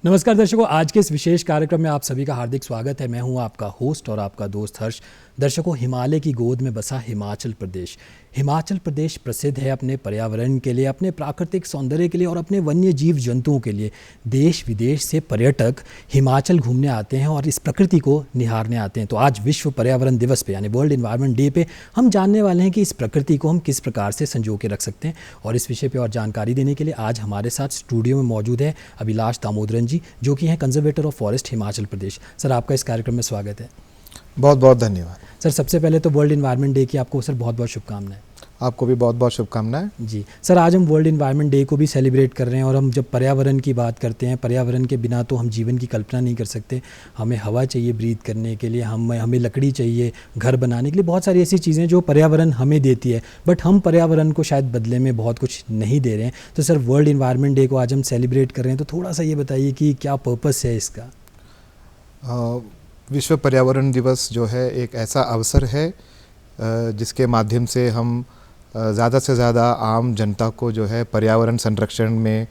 नमस्कार दर्शकों, आज के इस विशेष कार्यक्रम में आप सभी का हार्दिक स्वागत है। मैं हूं आपका होस्ट और आपका दोस्त हर्ष। दर्शकों, हिमालय की गोद में बसा हिमाचल प्रदेश। हिमाचल प्रदेश प्रसिद्ध है अपने पर्यावरण के लिए, अपने प्राकृतिक सौंदर्य के लिए और अपने वन्य जीव जंतुओं के लिए। देश विदेश से पर्यटक हिमाचल घूमने आते हैं और इस प्रकृति को निहारने आते हैं। तो आज विश्व पर्यावरण दिवस पे यानी वर्ल्ड एनवायरनमेंट डे पे हम जानने वाले हैं कि इस प्रकृति को हम किस प्रकार से संजो के रख सकते हैं। और इस विषय पर और जानकारी देने के लिए आज हमारे साथ स्टूडियो में मौजूद है अभिलाष दामोदरन जी, जो कि हैं conservator of forest Himachal Pradesh. Sir, आपका इस कार्यक्रम में स्वागत है। बहुत बहुत धन्यवाद सर। सबसे पहले तो वर्ल्ड एनवायरनमेंट डे की आपको सर बहुत बहुत शुभकामनाएं। आपको भी बहुत बहुत शुभकामनाएं। जी सर, आज हम वर्ल्ड एनवायरनमेंट डे को भी सेलिब्रेट कर रहे हैं और हम जब पर्यावरण की बात करते हैं, पर्यावरण के बिना तो हम जीवन की कल्पना नहीं कर सकते। हमें हवा चाहिए ब्रीथ करने के लिए, हमें लकड़ी चाहिए घर बनाने के लिए, बहुत सारी ऐसी चीज़ें जो पर्यावरण हमें देती है, बट हम पर्यावरण को शायद बदले में बहुत कुछ नहीं दे रहे हैं। तो सर, वर्ल्ड एनवायरनमेंट डे को आज हम सेलिब्रेट कर रहे हैं, तो थोड़ा सा ये बताइए कि क्या पर्पस है इसका। विश्व पर्यावरण दिवस जो है एक ऐसा अवसर है जिसके माध्यम से हम ज़्यादा से ज़्यादा आम जनता को जो है पर्यावरण संरक्षण में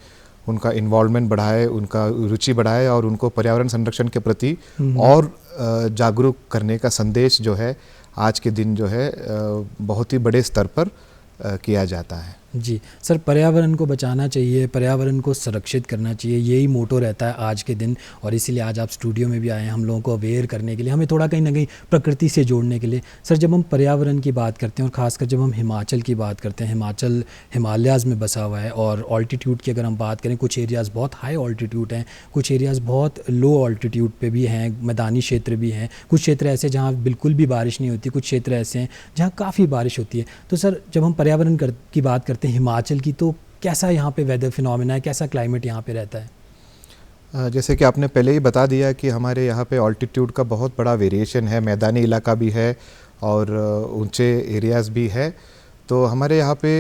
उनका इन्वॉल्वमेंट बढ़ाए, उनका रुचि बढ़ाए और उनको पर्यावरण संरक्षण के प्रति और जागरूक करने का संदेश जो है आज के दिन जो है बहुत ही बड़े स्तर पर किया जाता है। जी सर, पर्यावरण को बचाना चाहिए, पर्यावरण को संरक्षित करना चाहिए, यही मोटो रहता है आज के दिन। और इसीलिए आज आप स्टूडियो में भी आए हैं हम लोगों को अवेयर करने के लिए, हमें थोड़ा कहीं ना कहीं प्रकृति से जोड़ने के लिए। सर, जब हम पर्यावरण की बात करते हैं और ख़ासकर जब हम हिमाचल की बात करते हैं, हिमाचल हिमालयाज़ में बसा हुआ है और ऑल्टीट्यूड की अगर हम बात करें, कुछ एरियाज़ बहुत हाई ऑल्टीट्यूड हैं, कुछ एरियाज़ बहुत लो ऑल्टीट्यूड पे भी हैं, मैदानी क्षेत्र भी हैं, कुछ क्षेत्र ऐसे जहाँ बिल्कुल भी बारिश नहीं होती, कुछ क्षेत्र ऐसे हैं जहाँ काफ़ी बारिश होती है। तो सर, जब हम पर्यावरण की बात करते हैं हिमाचल की, तो कैसा यहाँ पे वेदर फिनोमेना है, कैसा क्लाइमेट यहाँ पे रहता है? जैसे कि आपने पहले ही बता दिया कि हमारे यहाँ पे ऑल्टीट्यूड का बहुत बड़ा वेरिएशन है, मैदानी इलाका भी है और ऊंचे एरियाज़ भी है। तो हमारे यहाँ पे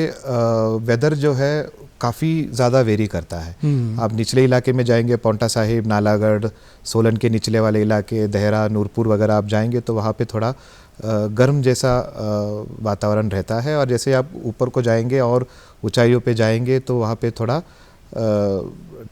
वेदर जो है काफ़ी ज़्यादा वेरी करता है। आप निचले इलाके में जाएंगे, पौंटा साहिब, नालागढ़, सोलन के निचले वाले इलाके, देहरा, नूरपुर वगैरह आप जाएंगे तो वहाँ पे थोड़ा गर्म जैसा वातावरण रहता है। और जैसे आप ऊपर को जाएंगे और ऊंचाइयों पे जाएंगे तो वहाँ पे थोड़ा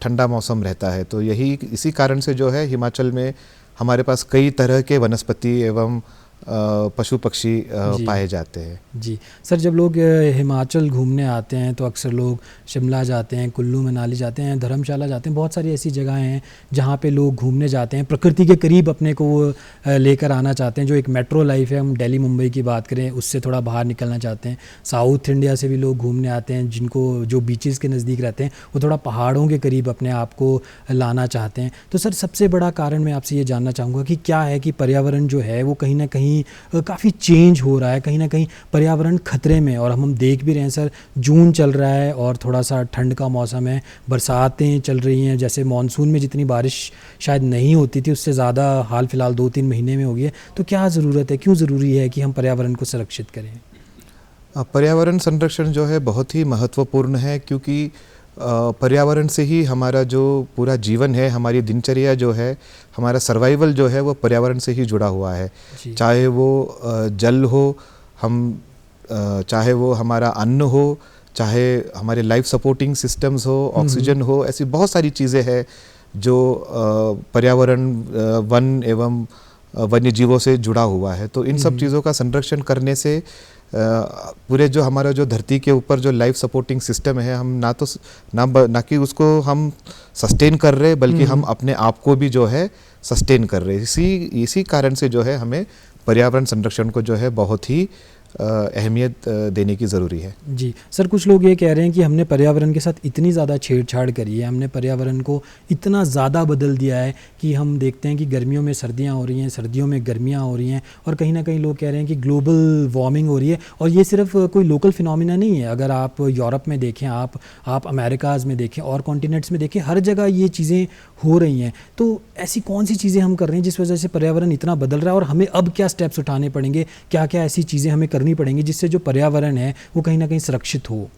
ठंडा मौसम रहता है। तो इसी कारण से जो है हिमाचल में हमारे पास कई तरह के वनस्पति एवं पशु पक्षी पाए जाते हैं। जी सर, जब लोग हिमाचल घूमने आते हैं तो अक्सर लोग शिमला जाते हैं, कुल्लू मनाली जाते हैं, धर्मशाला जाते हैं, बहुत सारी ऐसी जगहें हैं जहाँ पे लोग घूमने जाते हैं, प्रकृति के करीब अपने को वो लेकर आना चाहते हैं। जो एक मेट्रो लाइफ है, हम दिल्ली मुंबई की बात करें, उससे थोड़ा बाहर निकलना चाहते हैं। साउथ इंडिया से भी लोग घूमने आते हैं, जिनको जो बीचेस के नज़दीक रहते हैं वो थोड़ा पहाड़ों के करीब अपने आप को लाना चाहते हैं। तो सर, सबसे बड़ा कारण मैं आपसे ये जानना चाहूँगा कि क्या है कि पर्यावरण जो है वो कहीं ना कहीं काफ़ी चेंज हो रहा है, कहीं ना कहीं पर्यावरण खतरे में। और हम देख भी रहे हैं सर, जून चल रहा है और थोड़ा सा ठंड का मौसम है, बरसातें चल रही हैं। जैसे मानसून में जितनी बारिश शायद नहीं होती थी, उससे ज़्यादा हाल फिलहाल 2-3 महीने में हो गई है। तो क्या ज़रूरत है, क्यों ज़रूरी है कि हम पर्यावरण को संरक्षित करें? पर्यावरण संरक्षण जो है बहुत ही महत्वपूर्ण है, क्योंकि पर्यावरण से ही हमारा जो पूरा जीवन है, हमारी दिनचर्या जो है, हमारा सर्वाइवल जो है वो पर्यावरण से ही जुड़ा हुआ है। चाहे वो जल हो, चाहे वो हमारा अन्न हो, चाहे हमारे लाइफ सपोर्टिंग सिस्टम्स हो, ऑक्सीजन हो, ऐसी बहुत सारी चीज़ें हैं जो पर्यावरण वन एवं वन्य जीवों से जुड़ा हुआ है। तो इन सब चीज़ों का संरक्षण करने से पूरे जो हमारा जो धरती के ऊपर जो लाइफ सपोर्टिंग सिस्टम है, हम ना कि उसको हम सस्टेन कर रहे, बल्कि हम अपने आप को भी जो है सस्टेन कर रहे। इसी कारण से जो है हमें पर्यावरण संरक्षण को जो है बहुत ही अहमियत देने की ज़रूरी है। जी सर, कुछ लोग ये कह रहे हैं कि हमने पर्यावरण के साथ इतनी ज़्यादा छेड़छाड़ करी है, हमने पर्यावरण को इतना ज़्यादा बदल दिया है कि हम देखते हैं कि गर्मियों में सर्दियाँ हो रही हैं, सर्दियों में गर्मियाँ हो रही हैं, और कहीं ना कहीं लोग कह रहे हैं कि ग्लोबल वार्मिंग हो रही है। और ये सिर्फ कोई लोकल फिनोमिना नहीं है। अगर आप यूरोप में देखें, आप अमेरिकाज़ में देखें और कॉन्टिनेंट्स में देखें, हर जगह ये चीज़ें हो रही हैं। तो ऐसी कौन सी चीज़ें हम कर रहे हैं जिस वजह से पर्यावरण इतना बदल रहा है, और हमें अब क्या स्टेप्स उठाने पड़ेंगे, क्या क्या ऐसी चीज़ें हमें करनी पड़ेंगी जिससे जो पर्यावरण है वो कहीं ना कहीं सुरक्षित हो?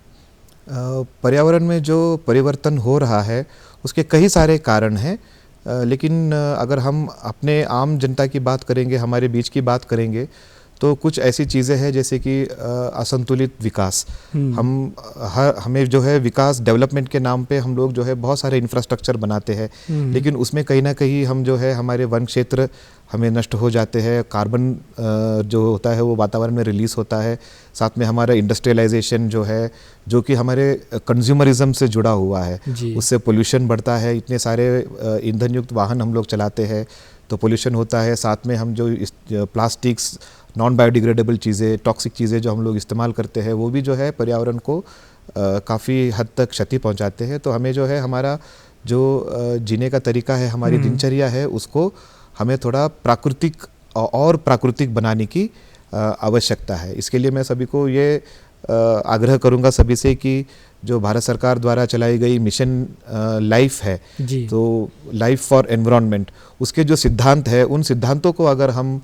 पर्यावरण में जो परिवर्तन हो रहा है उसके कई सारे कारण हैं, लेकिन अगर हम अपने आम जनता की बात करेंगे, हमारे बीच की बात करेंगे, तो कुछ ऐसी चीज़ें हैं जैसे कि असंतुलित विकास। हमें जो है विकास डेवलपमेंट के नाम पे हम लोग जो है बहुत सारे इंफ्रास्ट्रक्चर बनाते हैं, लेकिन उसमें कहीं ना कहीं हम जो है हमारे वन क्षेत्र हमें नष्ट हो जाते हैं, कार्बन जो होता है वो वातावरण में रिलीज़ होता है, साथ में हमारा इंडस्ट्रियलाइजेशन जो है जो कि हमारे कंज्यूमरिज्म से जुड़ा हुआ है, उससे पोल्यूशन बढ़ता है। इतने सारे ईंधन युक्त वाहन हम लोग चलाते हैं तो पोल्यूशन होता है। साथ में हम जो प्लास्टिक्स, नॉन बायोडिग्रेडेबल चीज़ें, टॉक्सिक चीज़ें जो हम लोग इस्तेमाल करते हैं वो भी जो है पर्यावरण को काफ़ी हद तक क्षति पहुंचाते हैं। तो हमें जो है हमारा जो जीने का तरीका है, हमारी दिनचर्या है, उसको हमें थोड़ा प्राकृतिक बनाने की आवश्यकता है। इसके लिए मैं सभी को ये आग्रह करूंगा सभी से कि जो भारत सरकार द्वारा चलाई गई मिशन लाइफ है, तो लाइफ फॉर एनवायरनमेंट, उसके जो सिद्धांत है उन सिद्धांतों को अगर हम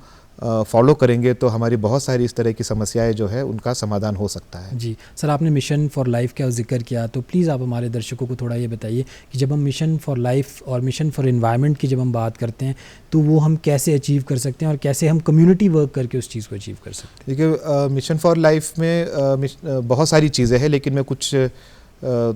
फॉलो करेंगे तो हमारी बहुत सारी इस तरह की समस्याएं जो है उनका समाधान हो सकता है। जी सर, आपने मिशन फॉर लाइफ का जिक्र किया, तो प्लीज़ आप हमारे दर्शकों को थोड़ा ये बताइए कि जब हम मिशन फॉर लाइफ और मिशन फॉर एनवायरनमेंट की जब हम बात करते हैं तो वो हम कैसे अचीव कर सकते हैं और कैसे हम कम्युनिटी वर्क करके उस चीज़ को अचीव कर सकते हैं। देखिए, मिशन फॉर लाइफ में बहुत सारी चीज़ें हैं, लेकिन मैं कुछ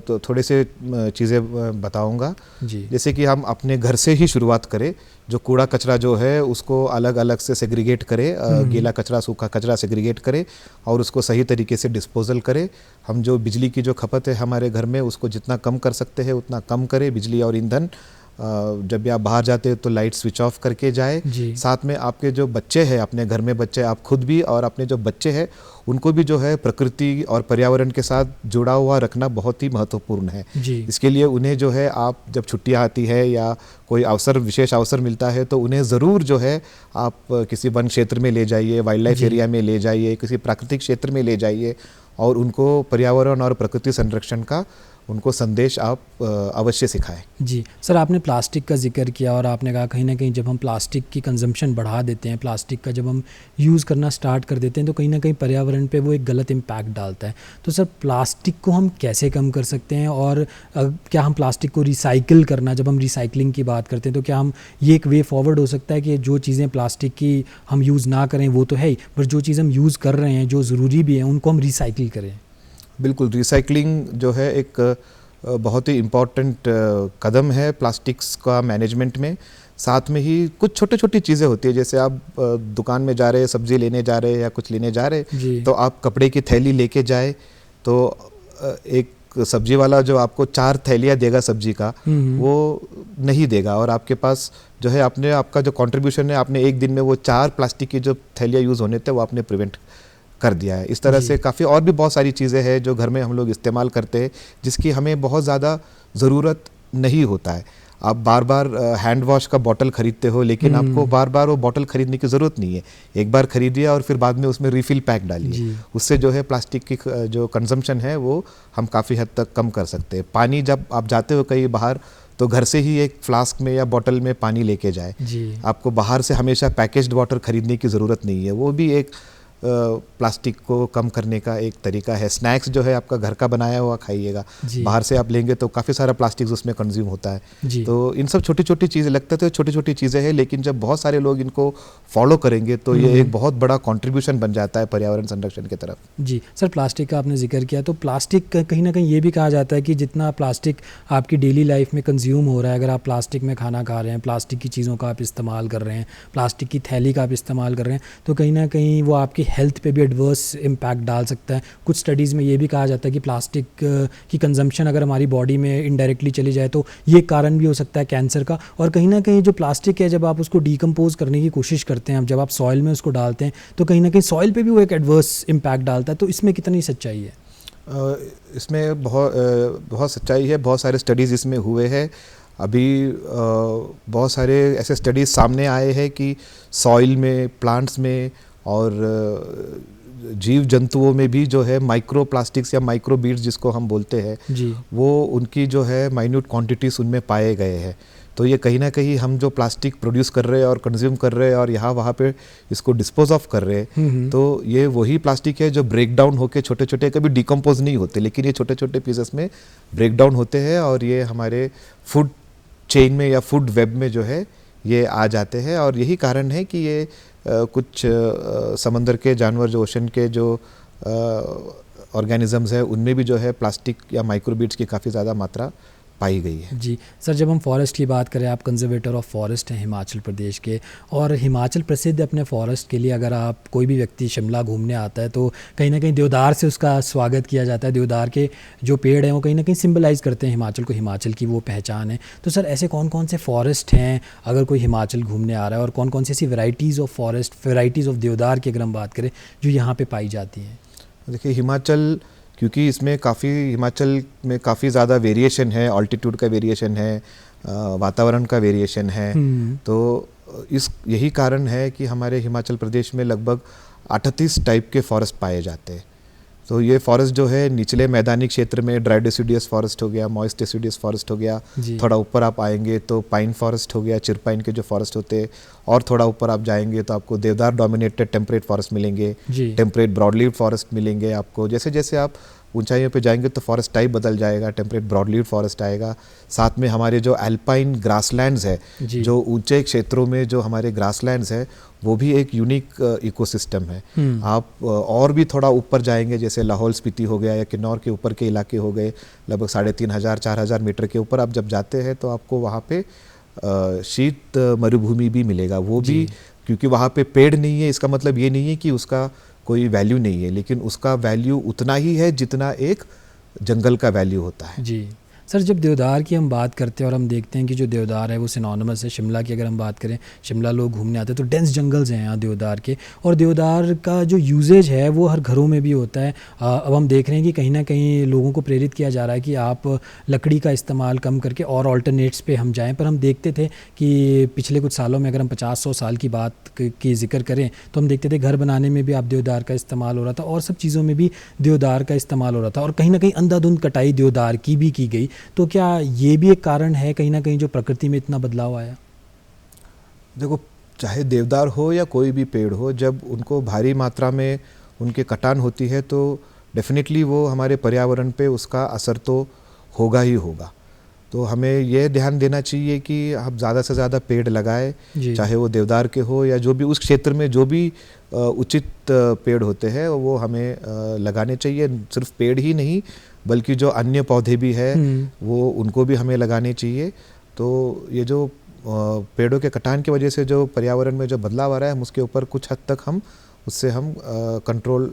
तो थोड़े से चीज़ें बताऊंगा। जैसे कि हम अपने घर से ही शुरुआत करें, जो कूड़ा कचरा जो है उसको अलग अलग से सेग्रीगेट करें, गीला कचरा सूखा कचरा सेग्रीगेट करें और उसको सही तरीके से डिस्पोजल करें। हम जो बिजली की जो खपत है हमारे घर में उसको जितना कम कर सकते हैं उतना कम करें, बिजली और ईंधन। जब भी आप बाहर जाते हैं तो लाइट स्विच ऑफ करके जाए। साथ में आपके जो बच्चे हैं, अपने घर में बच्चे, आप खुद भी और अपने जो बच्चे हैं उनको भी जो है प्रकृति और पर्यावरण के साथ जुड़ा हुआ रखना बहुत ही महत्वपूर्ण है। इसके लिए उन्हें जो है आप जब छुट्टियां आती है या कोई अवसर, विशेष अवसर मिलता है तो उन्हें ज़रूर जो है आप किसी वन क्षेत्र में ले जाइए, वाइल्ड लाइफ एरिया में ले जाइए, किसी प्राकृतिक क्षेत्र में ले जाइए और उनको पर्यावरण और प्रकृति संरक्षण का उनको संदेश आप अवश्य सिखाएं। जी सर, आपने प्लास्टिक का जिक्र किया और आपने कहा कहीं ना कहीं जब हम प्लास्टिक की कंजम्पशन बढ़ा देते हैं, प्लास्टिक का जब हम यूज़ करना स्टार्ट कर देते हैं तो कहीं ना कहीं पर्यावरण पे वो एक गलत इम्पैक्ट डालता है। तो सर प्लास्टिक को हम कैसे कम कर सकते हैं और क्या हम प्लास्टिक को रिसाइकिल करना, जब हम रिसाइकलिंग की बात करते हैं तो क्या हम ये एक वे फॉरवर्ड हो सकता है कि जो चीज़ें प्लास्टिक की हम यूज़ ना करें वो तो है ही, पर जो चीज़ हम यूज़ कर रहे हैं जो ज़रूरी भी है उनको हम रिसाइकिल करें। बिल्कुल, रिसाइकलिंग जो है एक बहुत ही इम्पॉर्टेंट कदम है प्लास्टिक्स का मैनेजमेंट में। साथ में ही कुछ छोटी छोटी चीज़ें होती है, जैसे आप दुकान में जा रहे हैं, सब्जी लेने जा रहे हैं या कुछ लेने जा रहे हैं तो आप कपड़े की थैली लेके जाए तो एक सब्जी वाला जो आपको 4 थैलियाँ देगा सब्जी का वो नहीं देगा, और आपके पास जो है आपका जो कंट्रीब्यूशन है, आपने एक दिन में वो 4 प्लास्टिक की जो थैलियाँ यूज़ होने थे वो आपने प्रिवेंट कर दिया है। इस तरह से काफ़ी और भी बहुत सारी चीज़ें हैं जो घर में हम लोग इस्तेमाल करते हैं जिसकी हमें बहुत ज़्यादा ज़रूरत नहीं होता है। आप बार बार हैंड वॉश का बॉटल खरीदते हो, लेकिन आपको बार बार वो बॉटल खरीदने की ज़रूरत नहीं है। एक बार खरीदिए और फिर बाद में उसमें रिफ़िल पैक डालिए। उससे जो है प्लास्टिक की जो कंजम्पशन है वो हम काफ़ी हद तक कम कर सकते हैं। पानी जब आप जाते हो कहीं बाहर तो घर से ही एक फ्लास्क में या बॉटल में पानी लेके जाए। आपको बाहर से हमेशा पैकेज्ड वाटर खरीदने की ज़रूरत नहीं है। वो भी एक प्लास्टिक को कम करने का एक तरीका है। स्नैक्स जो है आपका घर का बनाया हुआ खाइएगा, बाहर से आप लेंगे तो काफ़ी सारा प्लास्टिक उसमें कंज्यूम होता है। तो इन सब छोटी छोटी चीज़ें लगता है तो छोटी छोटी चीज़ें हैं, लेकिन जब बहुत सारे लोग इनको फॉलो करेंगे तो ये एक बहुत बड़ा कंट्रीब्यूशन बन जाता है पर्यावरण संरक्षण की तरफ। जी सर, प्लास्टिक का आपने जिक्र किया, तो प्लास्टिक कहीं ना कहीं ये भी कहा जाता है कि जितना प्लास्टिक आपकी डेली लाइफ में कंज्यूम हो रहा है, अगर आप प्लास्टिक में खाना खा रहे हैं, प्लास्टिक की चीज़ों का आप इस्तेमाल कर रहे हैं, प्लास्टिक की थैली का आप इस्तेमाल कर रहे हैं, तो कहीं ना कहीं वो आपकी हेल्थ पे भी एडवर्स इम्पैक्ट डाल सकता है। कुछ स्टडीज़ में ये भी कहा जाता है कि प्लास्टिक की कंजम्पशन अगर हमारी बॉडी में इनडायरेक्टली चली जाए तो ये कारण भी हो सकता है कैंसर का। और कहीं ना कहीं जो प्लास्टिक है जब आप उसको डीकम्पोज करने की कोशिश करते हैं, जब आप सॉइल में उसको डालते हैं तो कहीं ना कहीं सॉइल पे भी वो एक एडवर्स इम्पैक्ट डालता है। तो इसमें कितनी सच्चाई है? इसमें बहुत सच्चाई है। बहुत सारे स्टडीज़ इसमें हुए हैं। अभी बहुत सारे ऐसे स्टडीज़ सामने आए हैं कि सॉइल में, प्लांट्स में और जीव जंतुओं में भी जो है माइक्रो प्लास्टिक्स या माइक्रो बीड्स जिसको हम बोलते हैं वो उनकी जो है माइन्यूट क्वांटिटीज़ उनमें पाए गए हैं। तो ये कहीं ना कहीं हम जो प्लास्टिक प्रोड्यूस कर रहे हैं और कंज्यूम कर रहे हैं और यहाँ वहाँ पे इसको डिस्पोज ऑफ कर रहे हैं, तो ये वही प्लास्टिक है जो ब्रेक डाउन होकर छोटे छोटे, कभी डिकम्पोज नहीं होते, लेकिन ये छोटे छोटे पीसेस में ब्रेक डाउन होते हैं और ये हमारे फूड चेन में या फूड वेब में जो है ये आ जाते हैं। और यही कारण है कि ये कुछ समंदर के जानवर, जो ओशन के जो ऑर्गेनिजम्स है, उनमें भी जो है प्लास्टिक या माइक्रोबीड्स की काफ़ी ज़्यादा मात्रा पाई गई है। जी सर, जब हम फॉरेस्ट की बात करें, आप कंजर्वेटर ऑफ फॉरेस्ट हैं हिमाचल प्रदेश के, और हिमाचल प्रसिद्ध अपने फॉरेस्ट के लिए। अगर आप कोई भी व्यक्ति शिमला घूमने आता है तो कहीं ना कहीं देवदार से उसका स्वागत किया जाता है। देवदार के जो पेड़ हैं वो कहीं ना कहीं सिंबलाइज़ करते हैं हिमाचल को, हिमाचल की वो पहचान है। तो सर ऐसे कौन कौन से फॉरेस्ट हैं अगर कोई हिमाचल घूमने आ रहा है, और कौन कौन सी ऐसी varieties of forest, varieties of देवदार की अगर हम बात करें जो यहाँ पर पाई जाती हैं? देखिए, हिमाचल, क्योंकि इसमें हिमाचल में काफ़ी ज़्यादा वेरिएशन है, ऑल्टीट्यूड का वेरिएशन है, वातावरण का वेरिएशन है, तो यही कारण है कि हमारे हिमाचल प्रदेश में लगभग 38 टाइप के फॉरेस्ट पाए जाते हैं। तो ये फॉरेस्ट जो है निचले मैदानी क्षेत्र में ड्राई डेसिडियस फॉरेस्ट हो गया, मॉइस्ट डेसिडियस फॉरेस्ट हो गया। थोड़ा ऊपर आप आएंगे तो पाइन फॉरेस्ट हो गया, चिरपाइन के जो फॉरेस्ट होते हैं। और थोड़ा ऊपर आप जाएंगे तो आपको देवदार डोमिनेटेड टेम्परेट फॉरेस्ट मिलेंगे, टेम्परेट ब्रॉडलीव फॉरेस्ट मिलेंगे आपको। जैसे जैसे आप ऊंचाइयों पे जाएंगे तो फॉरेस्ट टाइप बदल जाएगा, टेम्परेट ब्रॉडलीव फॉरेस्ट आएगा। साथ में हमारे जो अल्पाइन ग्रासलैंड्स है, जो ऊंचे क्षेत्रों में जो हमारे ग्रासलैंड्स है, वो भी एक यूनिक इकोसिस्टम है। आप और भी थोड़ा ऊपर जाएंगे, जैसे लाहौल स्पीति हो गया या किन्नौर के ऊपर के इलाके हो गए, लगभग 3500-4000 मीटर के ऊपर आप जब जाते हैं तो आपको वहाँ पे शीत मरुभूमि भी मिलेगा। वो भी, क्योंकि वहाँ पे पेड़ नहीं है, इसका मतलब ये नहीं है कि उसका कोई वैल्यू नहीं है, लेकिन उसका वैल्यू उतना ही है जितना एक जंगल का वैल्यू होता है। जी सर, जब देवदार की हम बात करते हैं और हम देखते हैं कि जो देवदार है वो सिनोनिमस है, शिमला की अगर हम बात करें, शिमला लोग घूमने आते हैं तो डेंस जंगल्स हैं यहाँ देवदार के, और देवदार का जो यूजेज है वो हर घरों में भी होता है। अब हम देख रहे हैं कि कहीं ना कहीं लोगों को प्रेरित किया जा रहा है कि आप लकड़ी का इस्तेमाल कम करके और ऑल्टरनेट्स पे हम जाएँ। पर हम देखते थे कि पिछले कुछ सालों में अगर हम 50-100 साल की बात की जिक्र करें तो हम देखते थे घर बनाने में भी आप देवदार का इस्तेमाल हो रहा था, और सब चीज़ों में भी देवदार का इस्तेमाल हो रहा था, और कहीं ना कहीं अंधाधुंध कटाई देवदार की भी की गई। तो क्या ये भी एक कारण है कहीं ना कहीं जो प्रकृति में इतना बदलाव आया? देखो, चाहे देवदार हो या कोई भी पेड़ हो, जब उनको भारी मात्रा में उनके कटान होती है तो डेफिनेटली वो हमारे पर्यावरण पे उसका असर तो होगा ही होगा। तो हमें यह ध्यान देना चाहिए कि आप ज़्यादा से ज़्यादा पेड़ लगाएं, चाहे वो देवदार के हो या जो भी उस क्षेत्र में जो भी उचित पेड़ होते हैं वो हमें लगाने चाहिए। सिर्फ पेड़ ही नहीं बल्कि जो अन्य पौधे भी हैं वो उनको भी हमें लगाने चाहिए। तो ये जो पेड़ों के कटान की वजह से जो पर्यावरण में जो बदलाव आ रहा है, उसके ऊपर कुछ हद तक उससे हम कंट्रोल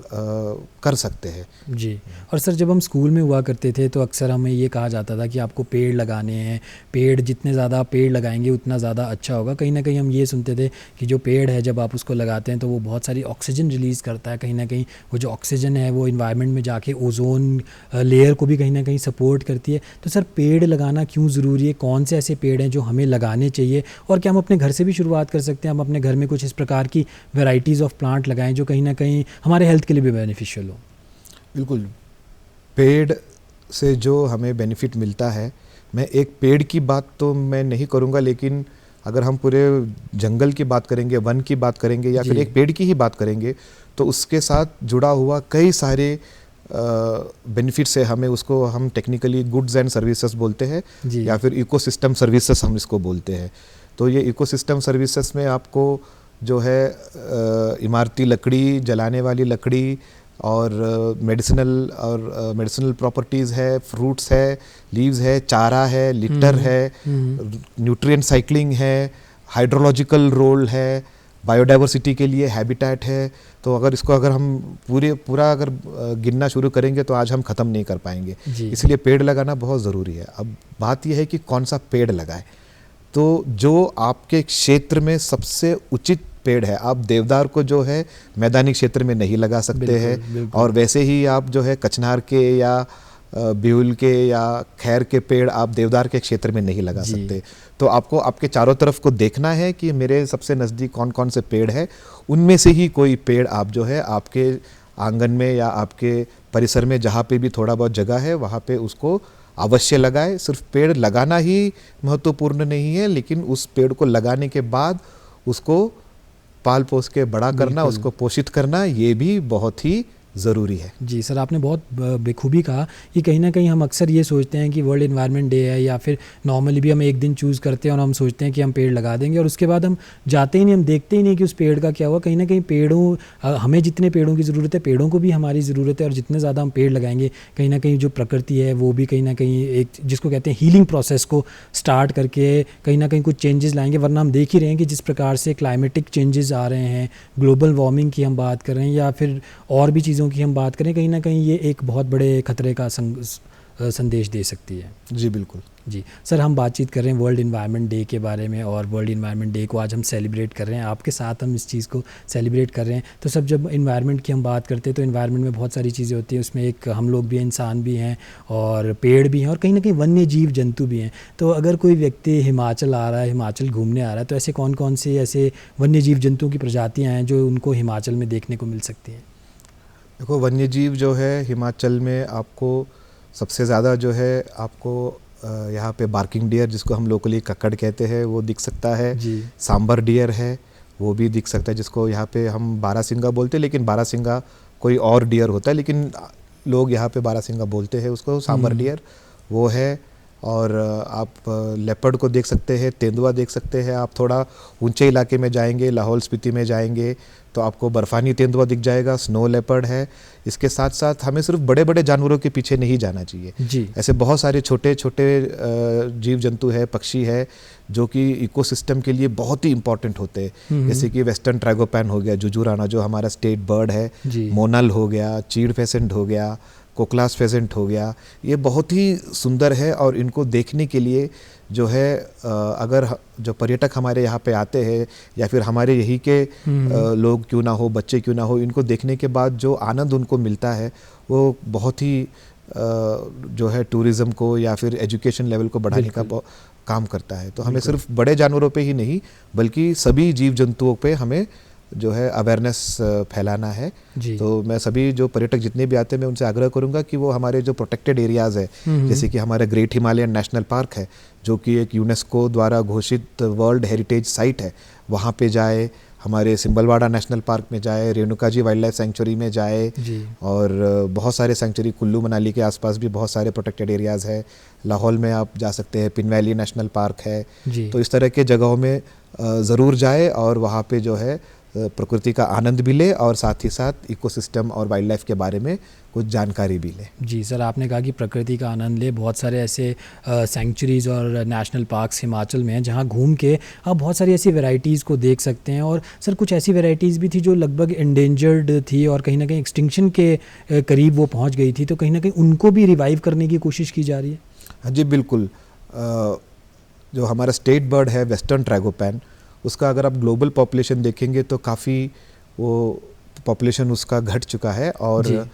कर सकते हैं। जी। और सर, जब हम स्कूल में हुआ करते थे तो अक्सर हमें ये कहा जाता था कि आपको पेड़ लगाने हैं, पेड़ जितने ज़्यादा पेड़ लगाएंगे उतना ज़्यादा अच्छा होगा। कहीं ना कहीं हम ये सुनते थे कि जो पेड़ है जब आप उसको लगाते हैं तो वो बहुत सारी ऑक्सीजन रिलीज़ करता है। कहीं ना कहीं वो जो ऑक्सीजन है वो इन्वायरमेंट में जाके ओजोन लेयर को भी कहीं ना कहीं सपोर्ट करती है। तो सर, पेड़ लगाना क्यों ज़रूरी है? कौन से ऐसे पेड़ हैं जो हमें लगाने चाहिए, और क्या हम अपने घर से भी शुरुआत कर सकते हैं? हम अपने घर में कुछ इस प्रकार की वेराइटीज़ ऑफ प्लांट लगाएं जो कहीं ना कहीं हमारे हेल्थ के लिए भी बेनिफिशियल हो। बिल्कुल, पेड़ से जो हमें बेनिफिट मिलता है, मैं एक पेड़ की बात तो मैं नहीं करूँगा, लेकिन अगर हम पूरे जंगल की बात करेंगे, वन की बात करेंगे या फिर एक पेड़ की ही बात करेंगे तो उसके साथ जुड़ा हुआ कई सारे बेनिफिट्स है। उसको हम टेक्निकली गुड्स एंड सर्विसेज बोलते हैं या फिर इकोसिस्टम सर्विसेज हम इसको बोलते हैं। तो ये इकोसिस्टम सर्विसेज में आपको जो है इमारती लकड़ी, जलाने वाली लकड़ी और मेडिसिनल प्रॉपर्टीज़ है, फ्रूट्स है, लीव्स है, चारा है, लिटर है, न्यूट्रिएंट साइक्लिंग है, हाइड्रोलॉजिकल रोल है, बायोडाइवर्सिटी के लिए हैबिटेट है। तो अगर हम पूरा अगर गिनना शुरू करेंगे तो आज हम ख़त्म नहीं कर पाएंगे। इसलिए पेड़ लगाना बहुत ज़रूरी है। अब बात यह है कि कौन सा पेड़ लगाएं। तो जो आपके क्षेत्र में सबसे उचित पेड़ है, आप देवदार को जो है मैदानी क्षेत्र में नहीं लगा सकते हैं, और वैसे ही आप जो है कचनार के या बिहुल के या खैर के पेड़ आप देवदार के क्षेत्र में नहीं लगा सकते। तो आपको आपके चारों तरफ को देखना है कि मेरे सबसे नज़दीक कौन कौन से पेड़ है, उनमें से ही कोई पेड़ आप जो है आपके आंगन में या आपके परिसर में जहाँ पे भी थोड़ा बहुत जगह है वहाँ पे उसको अवश्य लगाए। सिर्फ पेड़ लगाना ही महत्वपूर्ण नहीं है, लेकिन उस पेड़ को लगाने के बाद उसको पाल पोस के बड़ा करना, उसको पोषित करना, ये भी बहुत ही ज़रूरी है। जी सर, आपने बहुत बेखूबी कहा कि कहीं ना कहीं हम अक्सर ये सोचते हैं कि वर्ल्ड एनवायरनमेंट डे है, या फिर नॉर्मली भी हम एक दिन चूज़ करते हैं और हम सोचते हैं कि हम पेड़ लगा देंगे, और उसके बाद हम जाते ही नहीं, हम देखते ही नहीं कि उस पेड़ का क्या हुआ। कहीं ना कहीं हमें जितने पेड़ों की ज़रूरत है, पेड़ों को भी हमारी ज़रूरत है, और जितने ज़्यादा हम पेड़ लगाएंगे, कहीं ना कहीं जो प्रकृति है वो भी कहीं ना कहीं एक जिसको कहते हैं हीलिंग प्रोसेस को स्टार्ट करके कहीं ना कहीं कुछ चेंजेस लाएंगे। वरना हम देख ही रहे हैं कि जिस प्रकार से क्लाइमेटिक चेंजेस आ रहे हैं, ग्लोबल वार्मिंग की हम बात कर रहे हैं, या फिर और भी चीज़ों की हम बात करें, कहीं ना कहीं ये एक बहुत बड़े खतरे का संदेश दे सकती है। जी बिल्कुल। जी सर, हम बातचीत कर रहे हैं वर्ल्ड एनवायरनमेंट डे के बारे में, और वर्ल्ड एनवायरनमेंट डे को आज हम सेलिब्रेट कर रहे हैं, आपके साथ हम इस चीज़ को सेलिब्रेट कर रहे हैं। तो सब जब एनवायरनमेंट की हम बात करते हैं तो एनवायरनमेंट में बहुत सारी चीज़ें होती हैं, उसमें एक हम लोग भी हैं, इंसान भी हैं, और पेड़ भी हैं, और कहीं ना कहीं वन्य जीव जंतु भी हैं। तो अगर कोई व्यक्ति हिमाचल आ रहा है, हिमाचल घूमने आ रहा है, तो ऐसे कौन कौन से ऐसे वन्य जीव जंतुओं की प्रजातियाँ हैं जो उनको हिमाचल में देखने को मिल सकती हैं? देखो, वन्य जीव जो है हिमाचल में आपको सबसे ज़्यादा जो है आपको यहाँ पे बार्किंग डियर, जिसको हम लोकली कक्कड़ कहते हैं, वो दिख सकता है। जी। सांबर डियर है, वो भी दिख सकता है, जिसको यहाँ पे हम बारासिंगा बोलते हैं, लेकिन बारासिंगा कोई और डियर होता है, लेकिन लोग यहाँ पे बारासिंगा बोलते हैं उसको। सांबर डियर वो है। और आप लेपर्ड को देख सकते हैं, तेंदुआ देख सकते हैं। आप थोड़ा ऊंचे इलाके में जाएंगे, लाहौल स्पीति में जाएंगे, तो आपको बर्फानी तेंदुआ दिख जाएगा, स्नो लेपर्ड है। इसके साथ साथ हमें सिर्फ बड़े बड़े जानवरों के पीछे नहीं जाना चाहिए जी। ऐसे बहुत सारे छोटे छोटे जीव जंतु है, पक्षी है, जो कि इकोसिस्टम के लिए बहुत ही इंपॉर्टेंट होते हैं। जैसे कि वेस्टर्न ट्रैगोपैन हो गया, जुजुराना जो हमारा स्टेट बर्ड है, मोनल हो गया, चीड़ फेसेंट हो गया, कोकलास फेसेंट हो गया। ये बहुत ही सुंदर है, और इनको देखने के लिए जो है अगर जो पर्यटक हमारे यहाँ पे आते हैं, या फिर हमारे यही के लोग क्यों ना हो, बच्चे क्यों ना हो, इनको देखने के बाद जो आनंद उनको मिलता है वो बहुत ही जो है टूरिज़्म को या फिर एजुकेशन लेवल को बढ़ाने का काम करता है। तो हमें सिर्फ बड़े जानवरों पे ही नहीं, बल्कि सभी जीव जंतुओं पे हमें जो है अवेयरनेस फैलाना है। तो मैं सभी जो पर्यटक जितने भी आते हैं, मैं उनसे आग्रह करूंगा कि वो हमारे जो प्रोटेक्टेड एरियाज़ है, जैसे कि हमारा ग्रेट हिमालयन नेशनल पार्क है, जो कि एक यूनेस्को द्वारा घोषित वर्ल्ड हेरिटेज साइट है, वहाँ पे जाए। हमारे सिंबलवाड़ा नेशनल पार्क में जाए, Renuka ji wild life sanctuary में जाए, और बहुत सारे सेंचुरी, कुल्लू मनाली के आसपास भी बहुत सारे प्रोटेक्टेड एरियाज़ है। लाहौल में आप जा सकते हैं, पिन वैली नेशनल पार्क है। तो इस तरह के जगहों में ज़रूर जाए, और वहाँ पे जो है प्रकृति का आनंद भी ले, और साथ ही साथ इकोसिस्टम और वाइल्ड लाइफ के बारे में कुछ जानकारी भी ले। जी सर, आपने कहा कि प्रकृति का आनंद ले। बहुत सारे ऐसे सेंचुरीज़ और नेशनल पार्क्स हिमाचल में हैं, जहाँ घूम के आप बहुत सारी ऐसी वैरायटीज़ को देख सकते हैं। और सर कुछ ऐसी वैरायटीज़ भी थी जो लगभग एंडेंजर्ड थी, और कहीं ना कहीं एक्सटिंक्शन के करीब वो पहुँच गई थी, तो कहीं ना कहीं उनको भी रिवाइव करने की कोशिश की जा रही है। हाँ जी बिल्कुल। जो हमारा स्टेट बर्ड है वेस्टर्न ट्रैगोपैन, उसका अगर आप ग्लोबल पॉपुलेशन देखेंगे तो काफ़ी वो पॉपुलेशन उसका घट चुका है, और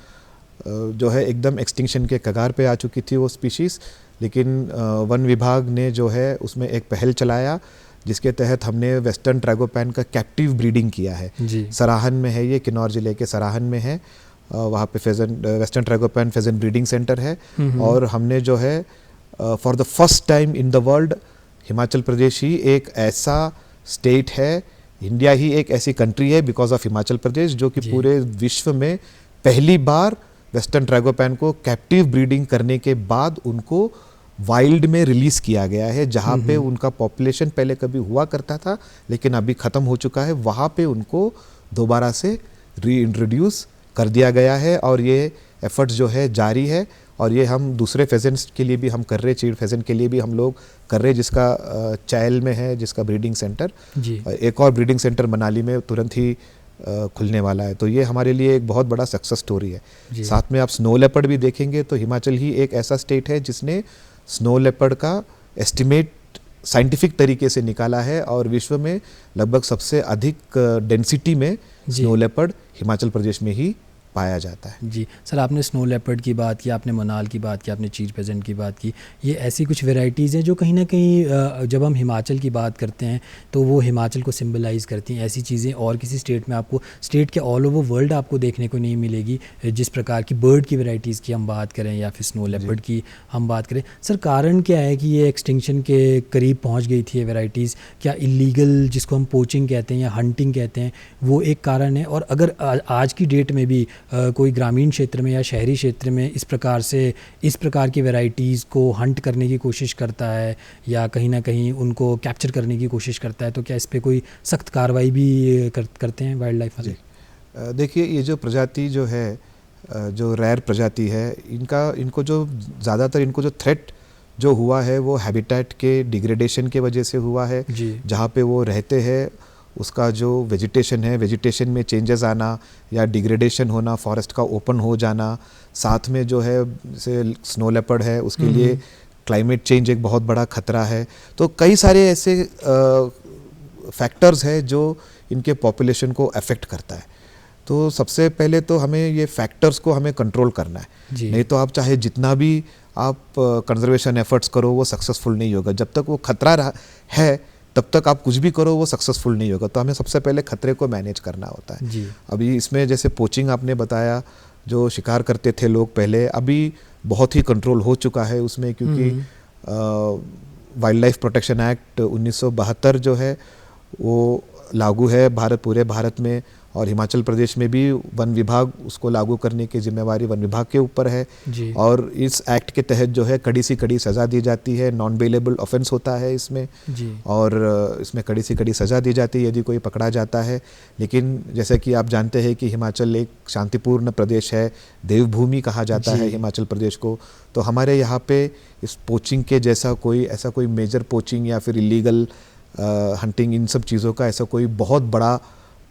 जो है एकदम एक्सटिंक्शन के कगार पे आ चुकी थी वो स्पीशीज़। लेकिन वन विभाग ने जो है उसमें एक पहल चलाया, जिसके तहत हमने वेस्टर्न ट्रैगोपैन का कैप्टिव ब्रीडिंग किया है। सराहन में है, ये किन्नौर ज़िले के सराहन में है। वहाँ पे pheasant, western tragopan pheasant breeding centre है। और हमने जो है for the first time in the world, Himachal Pradesh ही एक ऐसा स्टेट है, इंडिया ही एक ऐसी कंट्री है बिकॉज ऑफ हिमाचल प्रदेश, जो कि पूरे विश्व में पहली बार वेस्टर्न ट्रैगोपैन को कैप्टिव ब्रीडिंग करने के बाद उनको वाइल्ड में रिलीज किया गया है। जहाँ पे उनका पॉपुलेशन पहले कभी हुआ करता था लेकिन अभी ख़त्म हो चुका है, वहाँ पे उनको दोबारा से री इंट्रोड्यूस कर दिया गया है। और ये एफर्ट्स जो है जारी है, और ये हम दूसरे फेजेंट्स के लिए भी हम कर रहे हैं, चीड़ फेजेंट के लिए भी हम लोग कर रहे हैं, जिसका चायल में है, जिसका ब्रीडिंग सेंटर। एक और ब्रीडिंग सेंटर मनाली में तुरंत ही खुलने वाला है। तो ये हमारे लिए एक बहुत बड़ा सक्सेस स्टोरी है। साथ में आप स्नो लेपर्ड भी देखेंगे तो हिमाचल ही एक ऐसा स्टेट है जिसने स्नो लेपर्ड का एस्टिमेट साइंटिफिक तरीके से निकाला है, और विश्व में लगभग सबसे अधिक डेंसिटी में स्नो लेपर्ड हिमाचल प्रदेश में ही पाया जाता है। जी सर, आपने स्नो लेपर्ड की बात की, आपने मनाल की बात की, आपने चीड़ फेजेंट की बात की। ये ऐसी कुछ वेराइटीज़ हैं जो कहीं ना कहीं जब हम हिमाचल की बात करते हैं तो वो हिमाचल को सिंबलाइज़ करती हैं। ऐसी चीज़ें और किसी स्टेट में आपको, स्टेट के ऑल ओवर वर्ल्ड आपको देखने को नहीं मिलेगी। जिस प्रकार की बर्ड की वेराइटीज़ की हम बात करें या फिर स्नो लेपर्ड की हम बात करें, सर कारण क्या है कि ये एक्सटिंक्शन के करीब पहुँच गई थी ये वेराइटीज़? क्या इलीगल, जिसको हम पोचिंग कहते हैं या हंटिंग कहते हैं, वो एक कारण है? और अगर आज की डेट में भी कोई ग्रामीण क्षेत्र में या शहरी क्षेत्र में इस प्रकार की वैरायटीज़ को हंट करने की कोशिश करता है या कहीं ना कहीं उनको कैप्चर करने की कोशिश करता है, तो क्या इस पे कोई सख्त कार्रवाई भी करते हैं वाइल्ड लाइफ वाले? देखिए, ये जो प्रजाति जो है, जो रेयर प्रजाति है, इनको जो ज़्यादातर इनको जो थ्रेट जो हुआ है वो हैबिटेट के डिग्रेडेशन के वजह से हुआ है। जहाँ पे वो रहते हैं उसका जो वेजिटेशन में चेंजेस आना या डिग्रेडेशन होना, फॉरेस्ट का ओपन हो जाना, साथ में जो है जैसे स्नो लेपर्ड है उसके लिए क्लाइमेट चेंज एक बहुत बड़ा खतरा है। तो कई सारे ऐसे फैक्टर्स है जो इनके पॉपुलेशन को अफेक्ट करता है। तो सबसे पहले तो हमें ये फैक्टर्स को हमें कंट्रोल करना है, नहीं तो आप चाहे जितना भी आप कंजर्वेशन एफर्ट्स करो वो सक्सेसफुल नहीं होगा। जब तक वो खतरा है तब तक आप कुछ भी करो वो सक्सेसफुल नहीं होगा। तो हमें सबसे पहले खतरे को मैनेज करना होता है। अभी इसमें जैसे पोचिंग आपने बताया, जो शिकार करते थे लोग पहले, अभी बहुत ही कंट्रोल हो चुका है उसमें, क्योंकि वाइल्ड लाइफ प्रोटेक्शन एक्ट 1972 जो है वो लागू है पूरे भारत में, और हिमाचल प्रदेश में भी वन विभाग उसको लागू करने की जिम्मेवारी वन विभाग के ऊपर है। और इस एक्ट के तहत जो है कड़ी से कड़ी सज़ा दी जाती है, नॉन बेलेबल ऑफेंस होता है इसमें, और इसमें कड़ी से कड़ी सज़ा दी जाती है यदि कोई पकड़ा जाता है। लेकिन जैसे कि आप जानते हैं कि हिमाचल एक शांतिपूर्ण प्रदेश है, देवभूमि कहा जाता है हिमाचल प्रदेश को। तो हमारे यहाँ पे इस पोचिंग के जैसा ऐसा कोई मेजर पोचिंग या फिर इलीगल हंटिंग, इन सब चीज़ों का ऐसा कोई बहुत बड़ा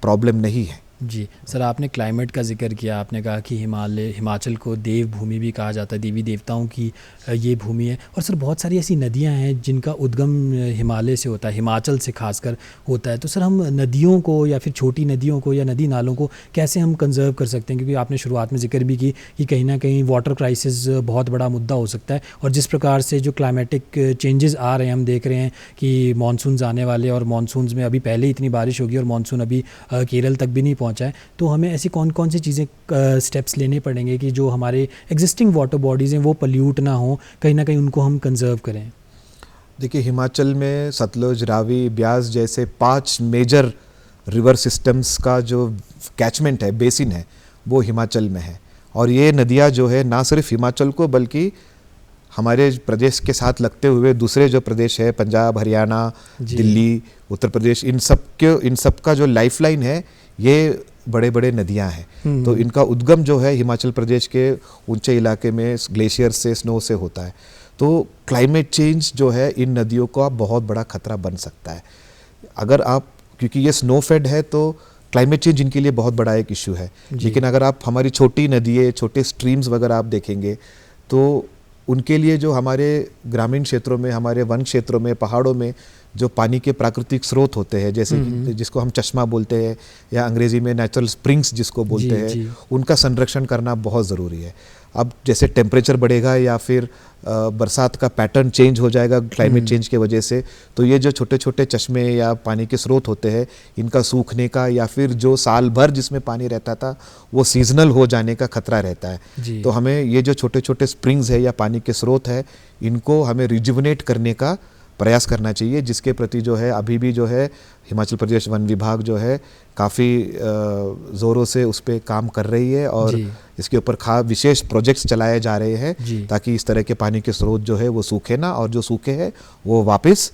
प्रॉब्लम नहीं है। जी सर, आपने क्लाइमेट का जिक्र किया, आपने कहा कि हिमाचल को देवभूमि भी कहा जाता है, देवी देवताओं की ये भूमि है। और सर बहुत सारी ऐसी नदियां हैं जिनका उद्गम हिमालय से होता है, हिमाचल से खासकर होता है। तो सर हम नदियों को या फिर छोटी नदियों को या नदी नालों को कैसे हम कंजर्व कर सकते हैं? क्योंकि आपने शुरुआत में जिक्र भी की कि कहीं ना कहीं वाटर क्राइसिस बहुत बड़ा मुद्दा हो सकता है, और जिस प्रकार से जो क्लाइमेटिक चेंजेस आ रहे हैं, हम देख रहे हैं कि मानसून्स आने वाले, और मानसून्स में अभी पहले इतनी बारिश होगी और मानसून अभी केरल तक भी नहीं पहुंचा है। तो हमें ऐसी कौन कौन सी चीज़ें स्टेप्स लेने पड़ेंगे कि जो हमारे एग्जिस्टिंग वाटर बॉडीज़ हैं वो पल्यूट ना हो, कहीं ना कहीं उनको हम कंजर्व करें? देखिए, हिमाचल में सतलुज, रावी, ब्यास जैसे 5 मेजर रिवर सिस्टम्स का जो कैचमेंट है, बेसिन है, वो हिमाचल में है। और ये नदियाँ जो है ना सिर्फ हिमाचल को बल्कि हमारे प्रदेश के साथ लगते हुए दूसरे जो प्रदेश है, पंजाब, हरियाणा, दिल्ली, उत्तर प्रदेश, इन सब का जो लाइफलाइन है, ये बड़े बड़े नदियां हैं। तो इनका उद्गम जो है हिमाचल प्रदेश के ऊंचे इलाके में ग्लेशियर से, स्नो से होता है। तो क्लाइमेट चेंज जो है इन नदियों का बहुत बड़ा खतरा बन सकता है। अगर आप, क्योंकि ये स्नो फेड है तो क्लाइमेट चेंज इनके लिए बहुत बड़ा एक इशू है। लेकिन अगर आप हमारी छोटी नदियाँ, छोटे स्ट्रीम्स वगैरह आप देखेंगे तो उनके लिए जो हमारे ग्रामीण क्षेत्रों में, हमारे वन क्षेत्रों में, पहाड़ों में जो पानी के प्राकृतिक स्रोत होते हैं, जैसे कि जिसको हम चश्मा बोलते हैं या अंग्रेजी में नेचुरल स्प्रिंग्स जिसको बोलते हैं, उनका संरक्षण करना बहुत ज़रूरी है। अब जैसे टेम्परेचर बढ़ेगा या फिर बरसात का पैटर्न चेंज हो जाएगा क्लाइमेट चेंज के वजह से, तो ये जो छोटे छोटे चश्मे या पानी के स्रोत होते हैं, इनका सूखने का या फिर जो साल भर जिसमें पानी रहता था वो सीजनल हो जाने का खतरा रहता है। तो हमें ये जो छोटे छोटे स्प्रिंग्स है या पानी के स्रोत है, इनको हमें रिजुवनेट करने का प्रयास करना चाहिए, जिसके प्रति जो है अभी भी जो है हिमाचल प्रदेश वन विभाग जो है काफ़ी ज़ोरों से उस पर काम कर रही है, और इसके ऊपर विशेष प्रोजेक्ट्स चलाए जा रहे हैं ताकि इस तरह के पानी के स्रोत जो है वो सूखे ना, और जो सूखे हैं वो वापस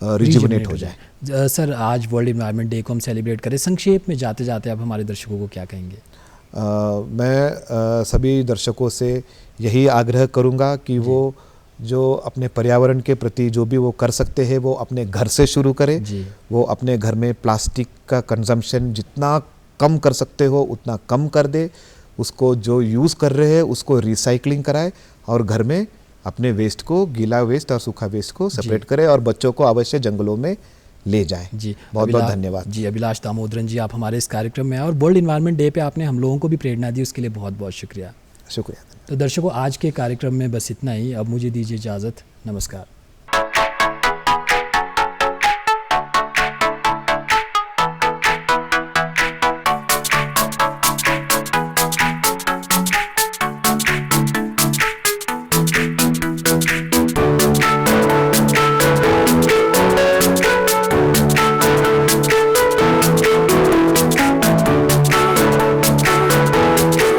रिजुवनेट हो जाए। सर आज वर्ल्ड एनवायरनमेंट डे को हम सेलिब्रेट करें, संक्षेप में जाते जाते आप हमारे दर्शकों को क्या कहेंगे? मैं सभी दर्शकों से यही आग्रह करूँगा कि वो जो अपने पर्यावरण के प्रति जो भी वो कर सकते हैं वो अपने घर से शुरू करें। वो अपने घर में प्लास्टिक का कंजम्पशन जितना कम कर सकते हो उतना कम कर दे, उसको जो यूज़ कर रहे हैं उसको रिसाइकलिंग कराए, और घर में अपने वेस्ट को, गीला वेस्ट और सूखा वेस्ट को सेपरेट करें, और बच्चों को अवश्य जंगलों में ले जाएं। बहुत बहुत धन्यवाद। जी अभिलाष दामोदरन जी, आप हमारे इस कार्यक्रम में आए और वर्ल्ड एनवायरनमेंट डे पे आपने हम लोगों को भी प्रेरणा दी, उसके लिए बहुत बहुत शुक्रिया। शुक्रिया। तो दर्शकों, आज के कार्यक्रम में बस इतना ही। अब मुझे दीजिए इजाज़त। नमस्कार।